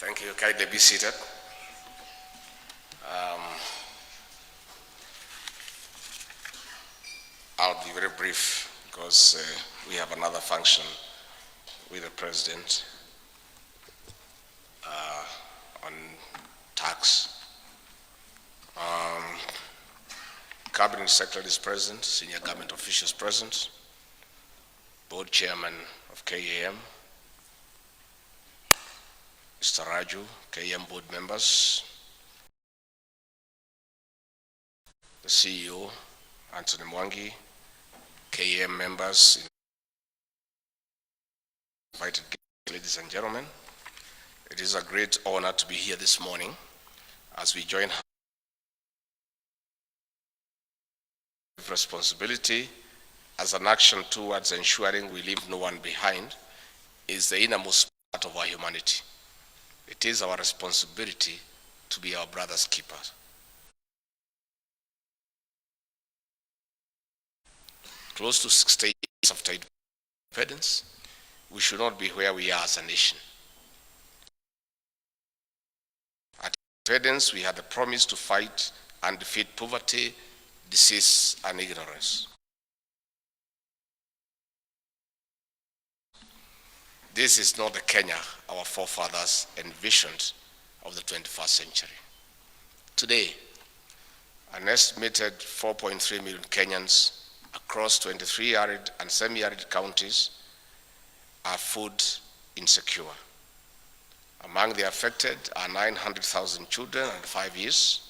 Thank you. Kindly be seated. I'll be very brief because we have another function with the President on tax. Cabinet Secretary is present, senior government officials present, Board Chairman of KAM, Mr. Raju, KAM board members, the CEO, Anthony Mwangi, KAM members, invited guests, ladies and gentlemen. It is a great honor to be here this morning as we join responsibility as an action towards ensuring we leave no one behind is the innermost part of our humanity. It is our responsibility to be our brother's keepers. Close to 60 years after independence, we should not be where we are as a nation. At independence, we had the promise to fight and defeat poverty, disease, and ignorance. This is not the Kenya our forefathers envisioned of the 21st century. Today, an estimated 4.3 million Kenyans across 23 arid and semi-arid counties are food insecure. Among the affected are 900,000 children under 5 years,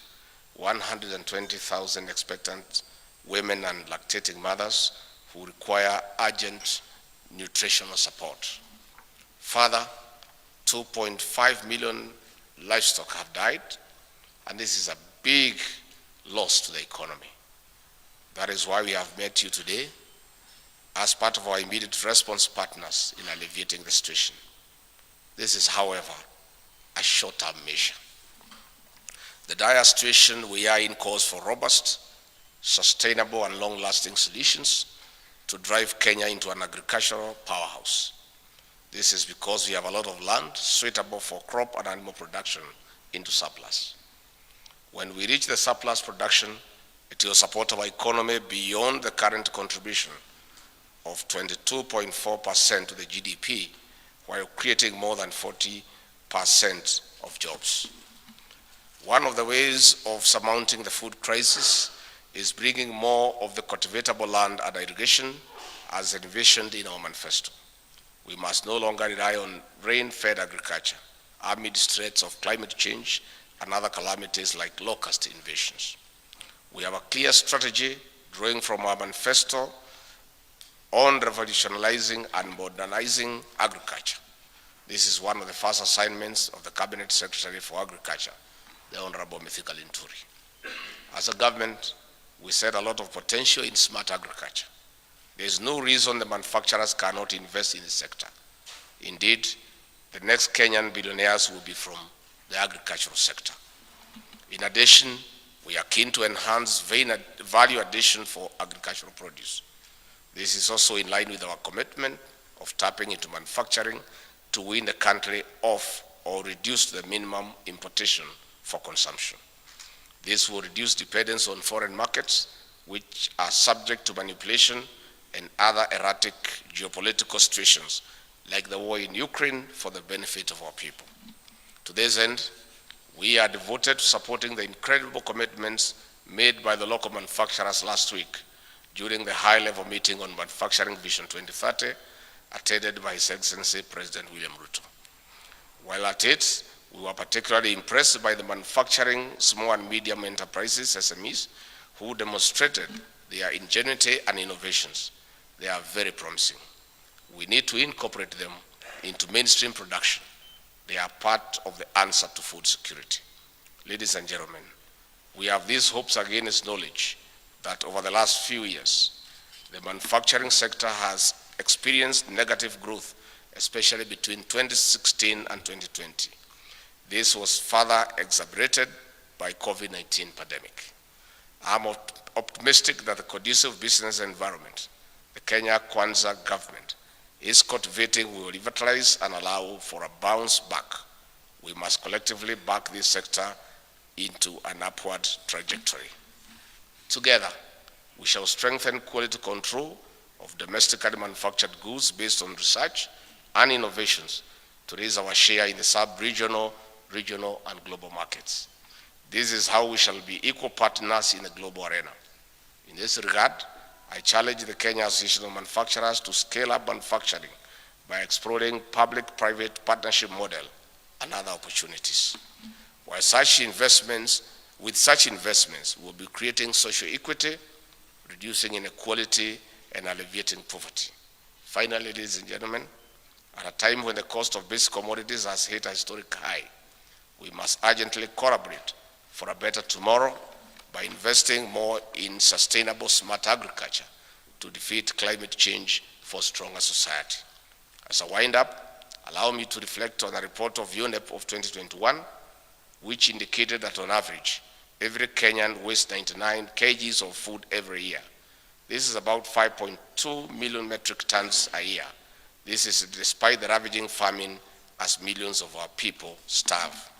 120,000 expectant women and lactating mothers who require urgent nutritional support. Further, 2.5 million livestock have died, and this is a big loss to the economy. That is why we have met you today as part of our immediate response partners in alleviating the situation. This is, however, a short-term measure. The dire situation we are in calls for robust, sustainable, and long-lasting solutions to drive Kenya into an agricultural powerhouse. This is because we have a lot of land suitable for crop and animal production into surplus. When we reach the surplus production, it will support our economy beyond the current contribution of 22.4% to the GDP, while creating more than 40% of jobs. One of the ways of surmounting the food crisis is bringing more of the cultivatable land under irrigation as envisioned in our manifesto. We must no longer rely on rain-fed agriculture amid threats of climate change and other calamities like locust invasions. We have a clear strategy drawing from our manifesto on revolutionizing and modernizing agriculture. This is one of the first assignments of the Cabinet Secretary for Agriculture, the Honorable Mithika Linturi. As a government, we set a lot of potential in smart agriculture. There is no reason the manufacturers cannot invest in the sector. Indeed, the next Kenyan billionaires will be from the agricultural sector. In addition, we are keen to enhance value addition for agricultural produce. This is also in line with our commitment of tapping into manufacturing to win the country off or reduce the minimum importation for consumption. This will reduce dependence on foreign markets, which are subject to manipulation and other erratic geopolitical situations, like the war in Ukraine, for the benefit of our people. To this end, we are devoted to supporting the incredible commitments made by the local manufacturers last week during the high-level meeting on Manufacturing Vision 2030, attended by His Excellency President William Ruto. While at it, we were particularly impressed by the manufacturing small and medium enterprises, SMEs, who demonstrated their ingenuity and innovations. They are very promising. We need to incorporate them into mainstream production. They are part of the answer to food security. Ladies and gentlemen, we have these hopes against knowledge that over the last few years, the manufacturing sector has experienced negative growth, especially between 2016 and 2020. This was further exacerbated by COVID-19 pandemic. I'm optimistic that the conducive business environment the Kenya government is cultivating will revitalize and allow for a bounce back We must collectively back this sector into an upward trajectory. Together, we shall strengthen quality control of domestically manufactured goods based on research and innovations to raise our share in the sub-regional, regional, and global markets. This is how we shall be equal partners in the global arena. In this regard, I challenge the Kenya Association of Manufacturers to scale up manufacturing by exploring public-private partnership model and other opportunities. With such investments, we'll be creating social equity, reducing inequality, and alleviating poverty. Finally, ladies and gentlemen, at a time when the cost of basic commodities has hit a historic high, we must urgently collaborate for a better tomorrow by investing more in sustainable, smart agriculture to defeat climate change for a stronger society. As a wind-up, allow me to reflect on a report of UNEP of 2021, which indicated that on average, every Kenyan wastes 99 kgs of food every year. This is about 5.2 million metric tons a year. This is despite the ravaging famine as millions of our people starve.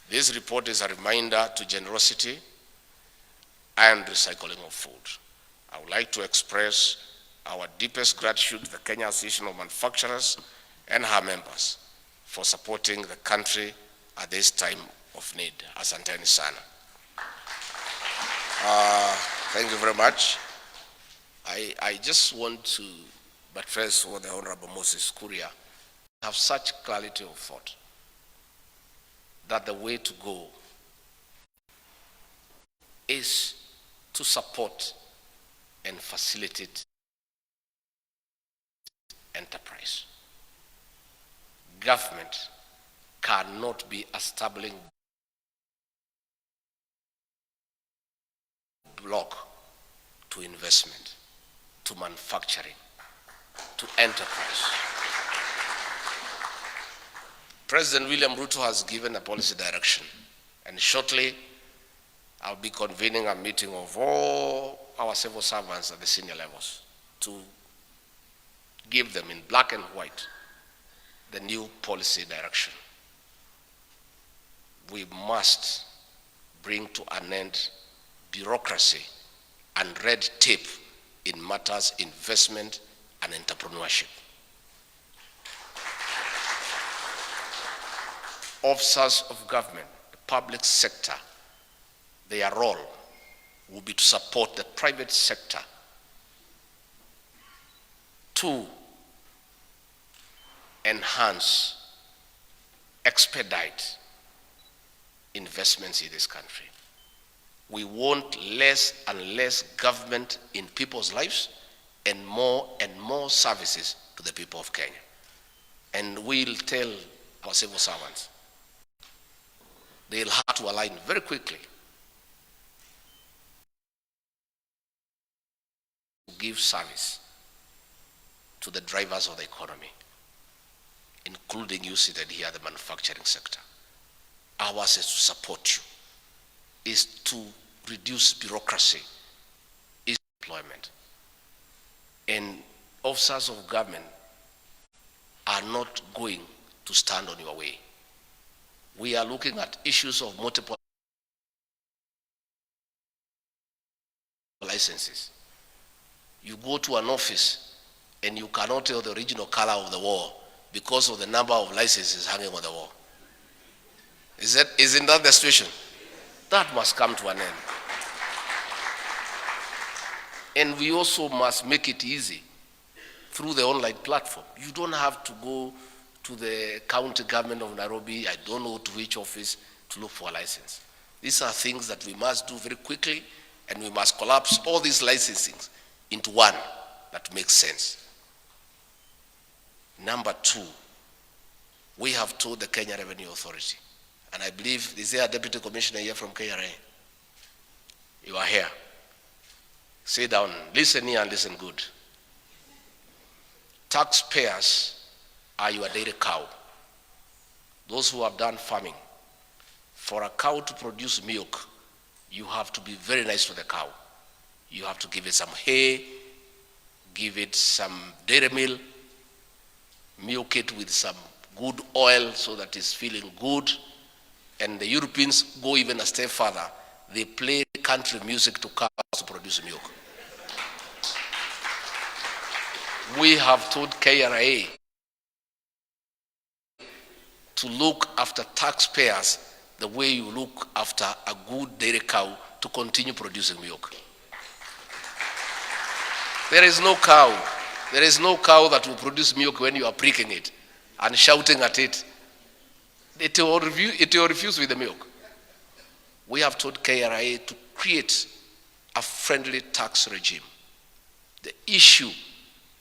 This report is a reminder to generosity and recycling of food. I would like to express our deepest gratitude to the Kenya Association of Manufacturers and her members for supporting the country at this time of need. Asanteni sana. Thank you very much. I just want to buttress what the Honorable Moses Kuria have such clarity of thought that the way to go is to support and facilitate enterprise. Government cannot be a stumbling block to investment, to manufacturing, to enterprise. President William Ruto has given a policy direction, and shortly I'll be convening a meeting of all our civil servants at the senior levels to give them in black and white the new policy direction. We must bring to an end bureaucracy and red tape in matters investment and entrepreneurship. Officers of government, the public sector, their role will be to support the private sector to enhance, expedite investments in this country. We want less and less government in people's lives and more services to the people of Kenya. And we'll tell our civil servants, they'll have to align very quickly to give service to the drivers of the economy, including you seated here, the manufacturing sector. Ours is to support you, is to reduce bureaucracy, is employment. And officers of government are not going to stand on your way. We are looking at issues of multiple licenses. You go to an office and you cannot tell the original color of the wall because of the number of licenses hanging on the wall. Isn't that the situation? That must come to an end. And we also must make it easy through the online platform. You don't have to go to the county government of Nairobi, I don't know to which office, to look for a license. These are things that we must do very quickly, and we must collapse all these licensing into one that makes sense. Number two, we have told the Kenya Revenue Authority, and I believe, is there a deputy commissioner here from KRA? You are here. Sit down, listen here and listen good. Taxpayers are your dairy cow. Those who have done farming. For a cow to produce milk, you have to be very nice to the cow. You have to give it some hay, give it some dairy meal, milk it with some good oil so that it's feeling good. And the Europeans go even a step further. They play country music to cows to produce milk. We have told KRA to look after taxpayers the way you look after a good dairy cow to continue producing milk. There is no cow that will produce milk when you are pricking it and shouting at it. It will refuse with the milk. We have told KRA to create a friendly tax regime. The issue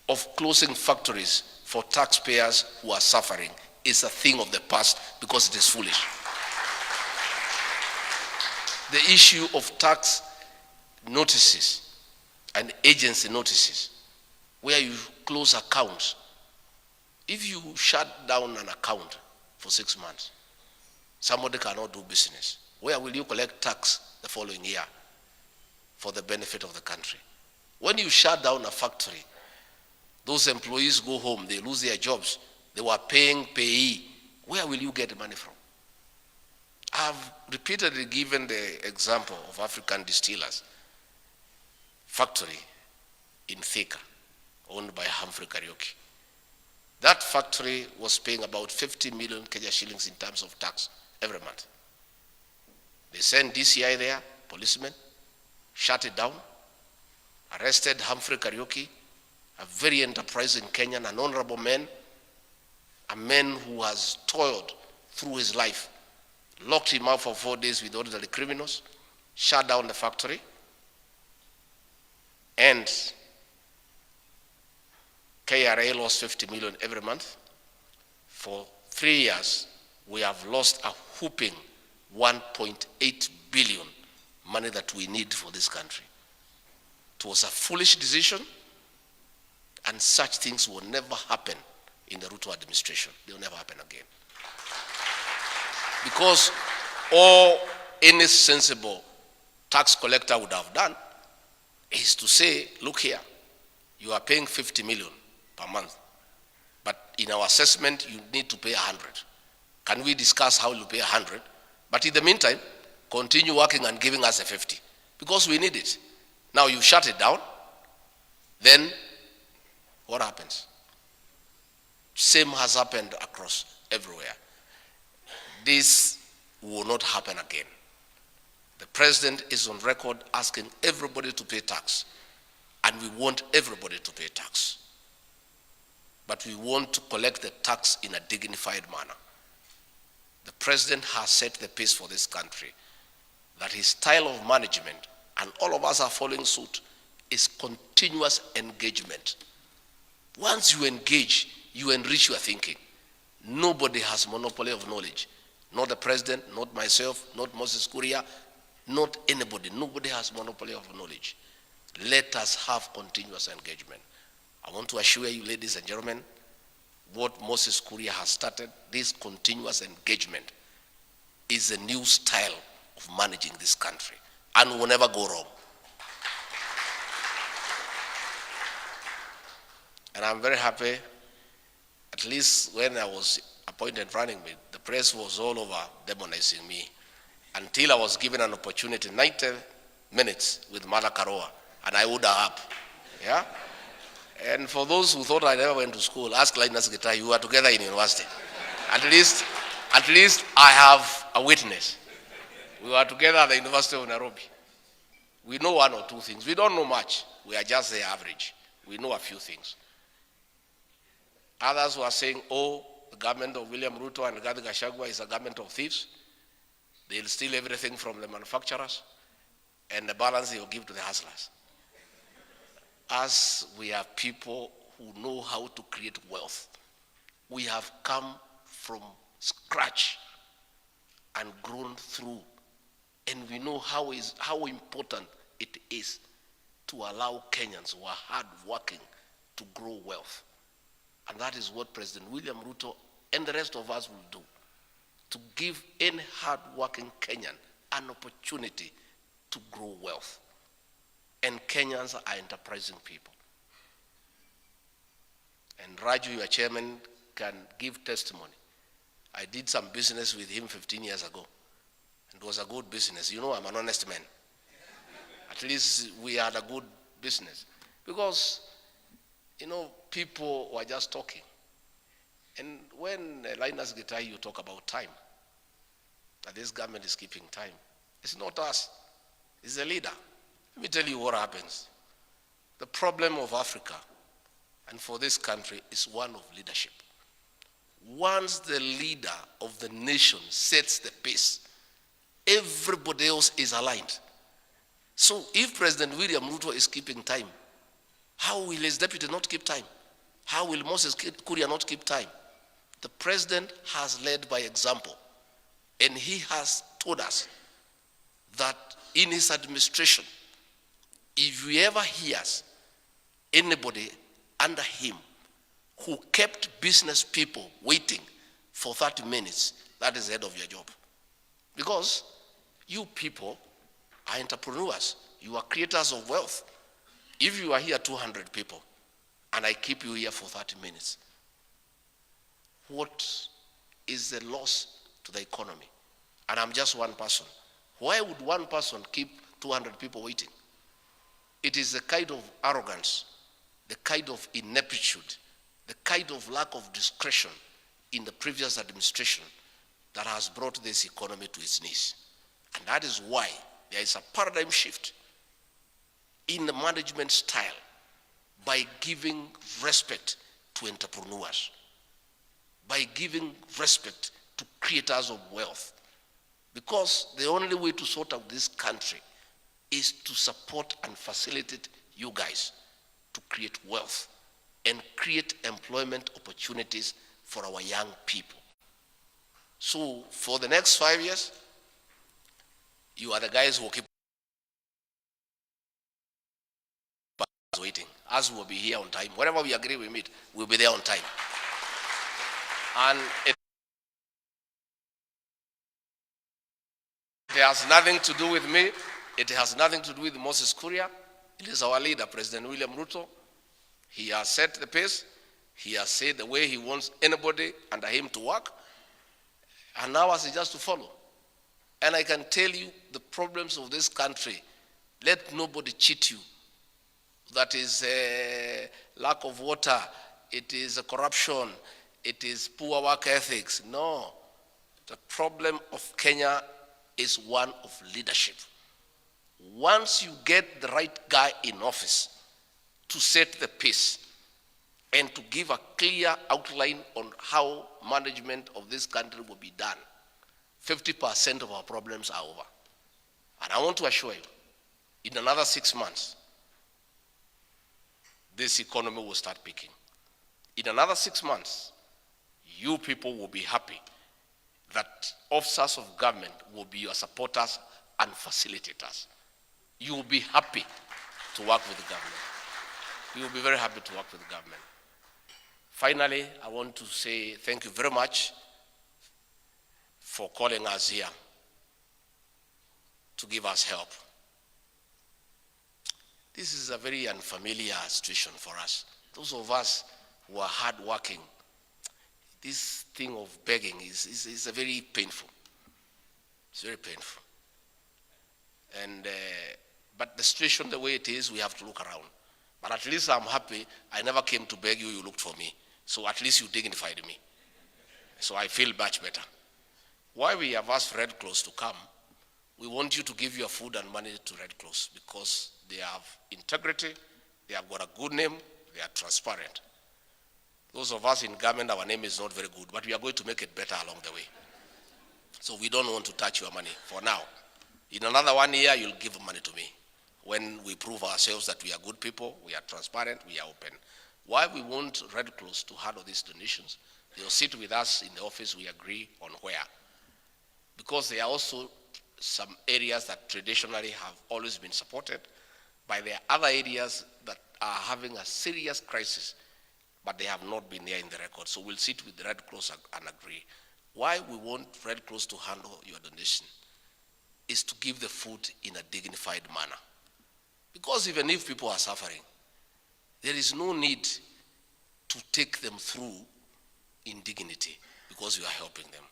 of closing factories for taxpayers who are suffering is a thing of the past because it is foolish. The issue of tax notices and agency notices, where you close accounts. If you shut down an account for 6 months, somebody cannot do business. Where will you collect tax the following year for the benefit of the country? When you shut down a factory, those employees go home, they lose their jobs. They were paying payee. Where will you get the money from? I've repeatedly given the example of African Distillers factory in Thika, owned by Humphrey Kariuki. That factory was paying about 50 million Kenya shillings in terms of tax every month. They sent DCI there, policemen, shut it down, arrested Humphrey Kariuki, a very enterprising Kenyan, an honorable man, a man who has toiled through his life, locked him up for 4 days with ordinary criminals, shut down the factory, and KRA lost 50 million every month. For 3 years, we have lost a whooping 1.8 billion, money that we need for this country. It was a foolish decision, and such things will never happen in the Ruto administration. They will never happen again. Because all any sensible tax collector would have done is to say, look here, you are paying 50 million per month, but in our assessment, you need to pay 100. Can we discuss how you pay 100? But in the meantime, continue working and giving us a 50, because we need it. Now you shut it down, then what happens? Same has happened across everywhere. This will not happen again. The president is on record asking everybody to pay tax, and we want everybody to pay tax. But we want to collect the tax in a dignified manner. The president has set the pace for this country, that his style of management, and all of us are following suit, is continuous engagement. Once you engage, you enrich your thinking. Nobody has monopoly of knowledge. Not the president, not myself, not Moses Kuria, not anybody. Nobody has monopoly of knowledge. Let us have continuous engagement. I want to assure you, ladies and gentlemen, what Moses Kuria has started, this continuous engagement, is a new style of managing this country, and will never go wrong. And I'm very happy, at least when I was appointed running mate, the press was all over demonizing me, until I was given an opportunity, 90 minutes with Mother Karoa, and I would have up. Yeah? And for those who thought I never went to school, ask Linus Gitai, you were together in university. At least I have a witness. We were together at the University of Nairobi. We know one or two things. We don't know much. We are just the average. We know a few things. Others were saying, oh, the government of William Ruto and Gachagua is a government of thieves. They'll steal everything from the manufacturers, and the balance they'll give to the hustlers. As we are people who know how to create wealth, we have come from scratch and grown through, and we know how important it is to allow Kenyans who are hard-working to grow wealth. And that is what President William Ruto and the rest of us will do, to give any hard-working Kenyan an opportunity to grow wealth. And Kenyans are enterprising people. And Raju, your chairman, can give testimony I did some business with him 15 years ago. And it was a good business. You know, I'm an honest man. At least we had a good business. Because, you know, people were just talking. And when Linus Gitahi, you talk about time, that this government is keeping time. It's not us. It's the leader. Let me tell you what happens. The problem of Africa and for this country is one of leadership. Once the leader of the nation sets the pace, everybody else is aligned. So if President William Ruto is keeping time, how will his deputy not keep time? How will Moses Kuria not keep time? The president has led by example, and he has told us that in his administration, if he ever hears anybody under him who kept business people waiting for 30 minutes, that is the end of your job. Because you people are entrepreneurs. You are creators of wealth. If you are here 200 people and I keep you here for 30 minutes, what is the loss to the economy? And I'm just one person. Why would one person keep 200 people waiting? It is the kind of arrogance, the kind of ineptitude, the kind of lack of discretion in the previous administration that has brought this economy to its knees. And that is why there is a paradigm shift in the management style by giving respect to entrepreneurs, by giving respect to creators of wealth. Because the only way to sort out this country is to support and facilitate you guys to create wealth and create employment opportunities for our young people. So for the next 5 years, you are the guys who will keep waiting. Us will be here on time. Whatever we agree we meet, we'll be there on time. And it has nothing to do with me. It has nothing to do with Moses Kuria. It is our leader, President William Ruto. He has set the pace. He has said the way he wants anybody under him to work. And now us is just to follow. And I can tell you the problems of this country. Let nobody cheat you. That is lack of water. It is corruption. It is poor work ethics. No. The problem of Kenya is one of leadership. Once you get the right guy in office to set the pace and to give a clear outline on how management of this country will be done, 50% of our problems are over. And I want to assure you, in another 6 months, this economy will start picking. In another 6 months, you people will be happy that officers of government will be your supporters and facilitators. You will be happy to work with the government. You will be very happy to work with the government. Finally, I want to say thank you very much for calling us here to give us help. This is a very unfamiliar situation for us. Those of us who are hardworking, this thing of begging is a very painful. It's very painful. And but the situation the way it is, we have to look around. But at least I'm happy I never came to beg you, you looked for me. So at least you dignified me. So I feel much better. Why we have asked Red Cross to come, we want you to give your food and money to Red Cross because they have integrity, they have got a good name, they are transparent. Those of us in government, our name is not very good, but we are going to make it better along the way. So we don't want to touch your money for now. In another 1 year, you'll give money to me. When we prove ourselves that we are good people, we are transparent, we are open. Why we want Red Cross to handle these donations? They'll sit with us in the office, we agree on where. Because there are also some areas that traditionally have always been supported, but there are other areas that are having a serious crisis, but they have not been there in the record. So we'll sit with the Red Cross and agree. Why we want Red Cross to handle your donation is to give the food in a dignified manner. Because even if people are suffering, there is no need to take them through in dignity. because you are helping them.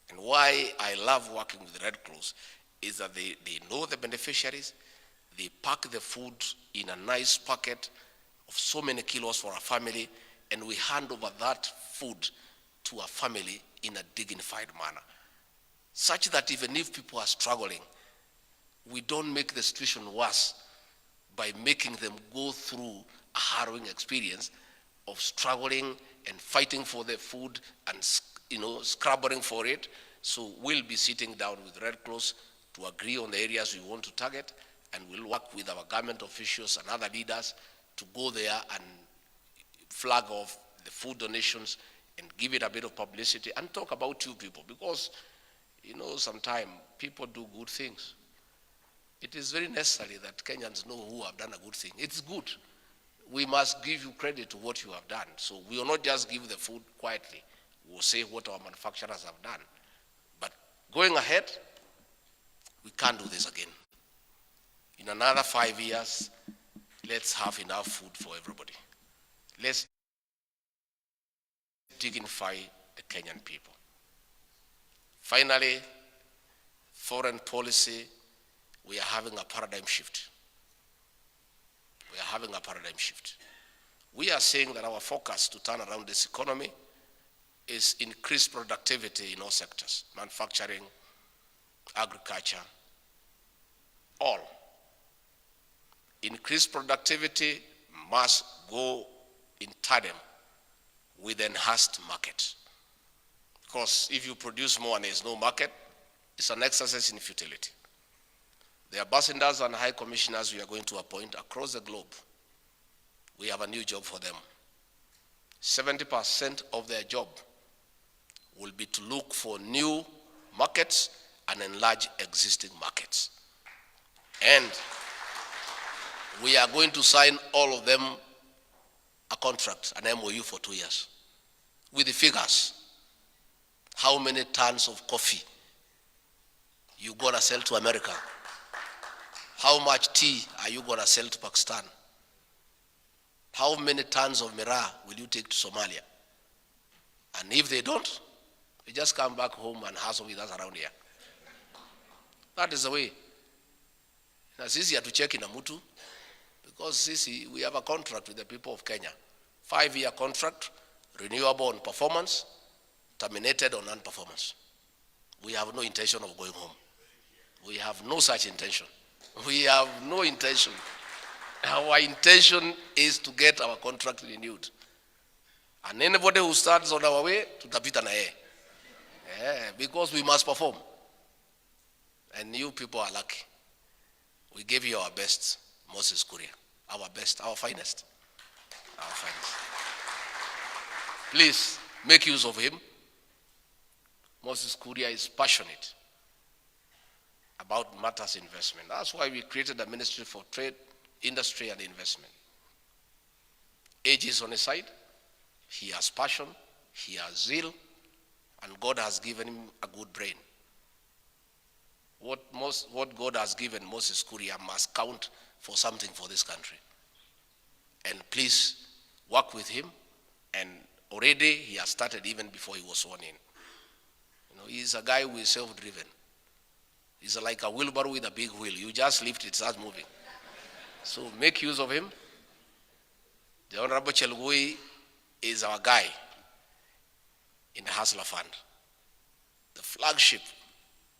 And why I love working with Red Cross is that they know the beneficiaries, they pack the food in a nice packet of so many kilos for a family, and we hand over that food to a family in a dignified manner, such that even if people are struggling, we don't make the situation worse by making them go through a harrowing experience of struggling and fighting for their food and scrabbling for it. So we'll be sitting down with Red Cross to agree on the areas we want to target, and we'll work with our government officials and other leaders to go there and flag off the food donations and give it a bit of publicity and talk about you people, because sometimes people do good things. It is very necessary that Kenyans know who have done a good thing. It's good. We must give you credit to what you have done. So we will not just give the food quietly. We'll say what our manufacturers have done. But going ahead, we can't do this again. In another 5 years, let's have enough food for everybody. Let's dignify the Kenyan people. Finally, foreign policy, we are having a paradigm shift. We are having a paradigm shift. We are saying that our focus to turn around this economy is increased productivity in all sectors, manufacturing, agriculture, all. Increased productivity must go in tandem with enhanced market. Because if you produce more and there is no market, it's an exercise in futility. The ambassadors and high commissioners we are going to appoint across the globe, we have a new job for them. 70% of their job will be to look for new markets and enlarge existing markets. And we are going to sign all of them a contract, an MOU for 2 years, with the figures. How many tons of coffee you gonna sell to America? How much tea are you gonna sell to Pakistan? How many tons of miraa will you take to Somalia? And if they don't, they just come back home and hustle with us around here. That is the way. Na sisi hatucheki na mtu, because sisi, we have a contract with the people of Kenya. 5-year contract, renewable on performance, terminated on non-performance. We have no intention of going home. We have no such intention. We have no intention. Our intention is to get our contract renewed. And anybody who starts on our way, tutapita na yeye. Yeah, because we must perform. And you people are lucky. We gave you our best, Moses Kuria. Our best, our finest. Our finest. Please, make use of him. Moses Kuria is passionate about matters investment. That's why we created a Ministry for Trade, Industry and Investment. Age is on his side. He has passion, he has zeal, and God has given him a good brain. What God has given Moses Kuria must count for something for this country. And please work with him. And already he has started even before he was sworn in. He's a guy who is self-driven. He's like a wheelbarrow with a big wheel. You just lift it, it starts moving. So make use of him. The Honorable Chelugui is our guy in the Hustler Fund, the flagship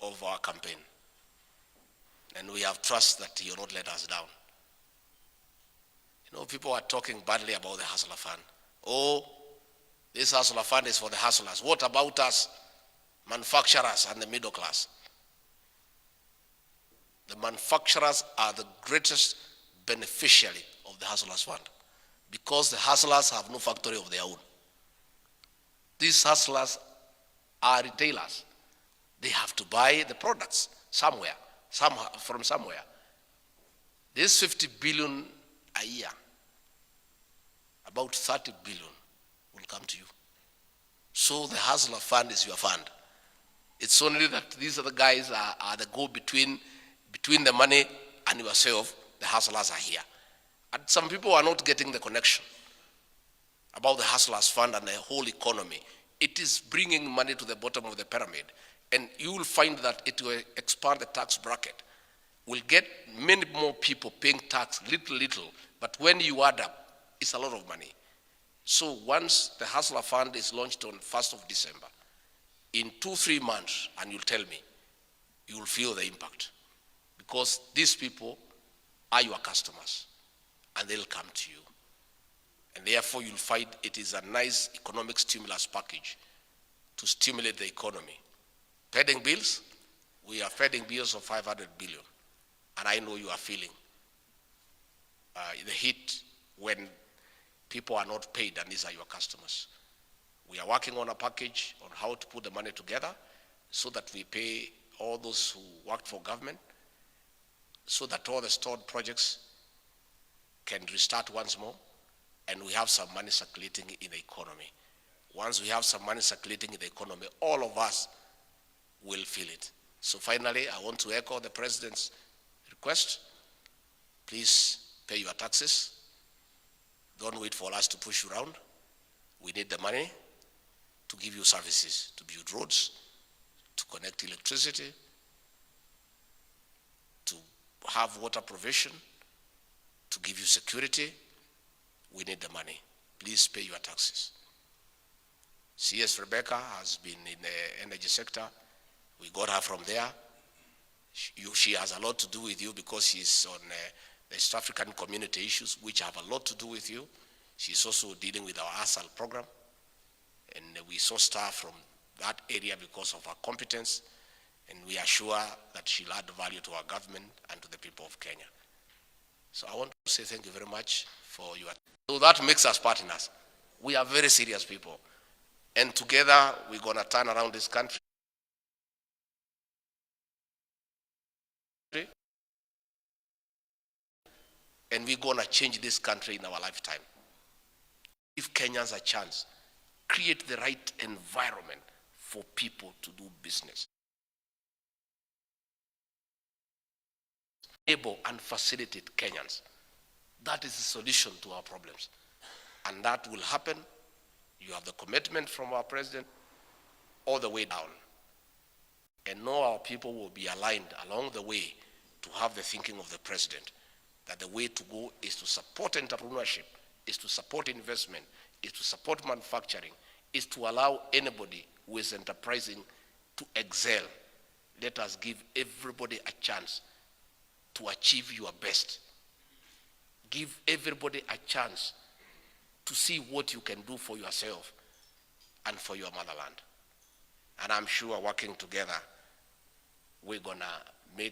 of our campaign. And we have trust that he will not let us down. People are talking badly about the Hustler Fund. Oh, this Hustler Fund is for the hustlers. What about us, manufacturers and the middle class? The manufacturers are the greatest beneficiary of the Hustlers Fund, because the hustlers have no factory of their own. These hustlers are retailers. They have to buy the products somewhere, from somewhere. This 50 billion a year, about 30 billion will come to you. So the Hustler Fund is your fund. It's only that these are the guys are the go-between the money and yourself. The hustlers are here. And some people are not getting the connection about the Hustlers Fund and the whole economy it is bringing money to the bottom of the pyramid. And you will find that it will expand the tax bracket. We'll get many more people paying tax, little, but when you add up, it's a lot of money. So once the Hustler Fund is launched on 1st of December, in 2-3 months, and you'll tell me, you will feel the impact. Because these people are your customers, and they'll come to you. And therefore, you'll find it is a nice economic stimulus package to stimulate the economy. Paying bills, we are paying bills of 500 billion. And I know you are feeling the heat when people are not paid, and these are your customers. We are working on a package on how to put the money together so that we pay all those who worked for government, so that all the stored projects can restart once more, and we have some money circulating in the economy. Once we have some money circulating in the economy, all of us will feel it. So finally, I want to echo the President's request. Please pay your taxes. Don't wait for us to push you around. We need the money to give you services, to build roads, to connect electricity, to have water provision, to give you security. We need the money. Please pay your taxes. CS Rebecca has been in the energy sector. We got her from there. She has a lot to do with you because she's on the East African community issues, which have a lot to do with you. She's also dealing with our ASAL program. And we sourced her from that area because of her competence. And we are sure that she'll add value to our government and to the people of Kenya. So I want to say thank you very much for your. So that makes us partners. We are very serious people. And together, we're going to turn around this country. And we're going to change this country in our lifetime. Give Kenyans a chance. Create the right environment for people to do business. Enable and facilitate Kenyans. That is the solution to our problems. And that will happen. You have the commitment from our president all the way down. And know our people will be aligned along the way to have the thinking of the president, that the way to go is to support entrepreneurship, is to support investment, is to support manufacturing, is to allow anybody who is enterprising to excel. Let us give everybody a chance to achieve your best. Give everybody a chance to see what you can do for yourself and for your motherland. And I'm sure working together, we're gonna make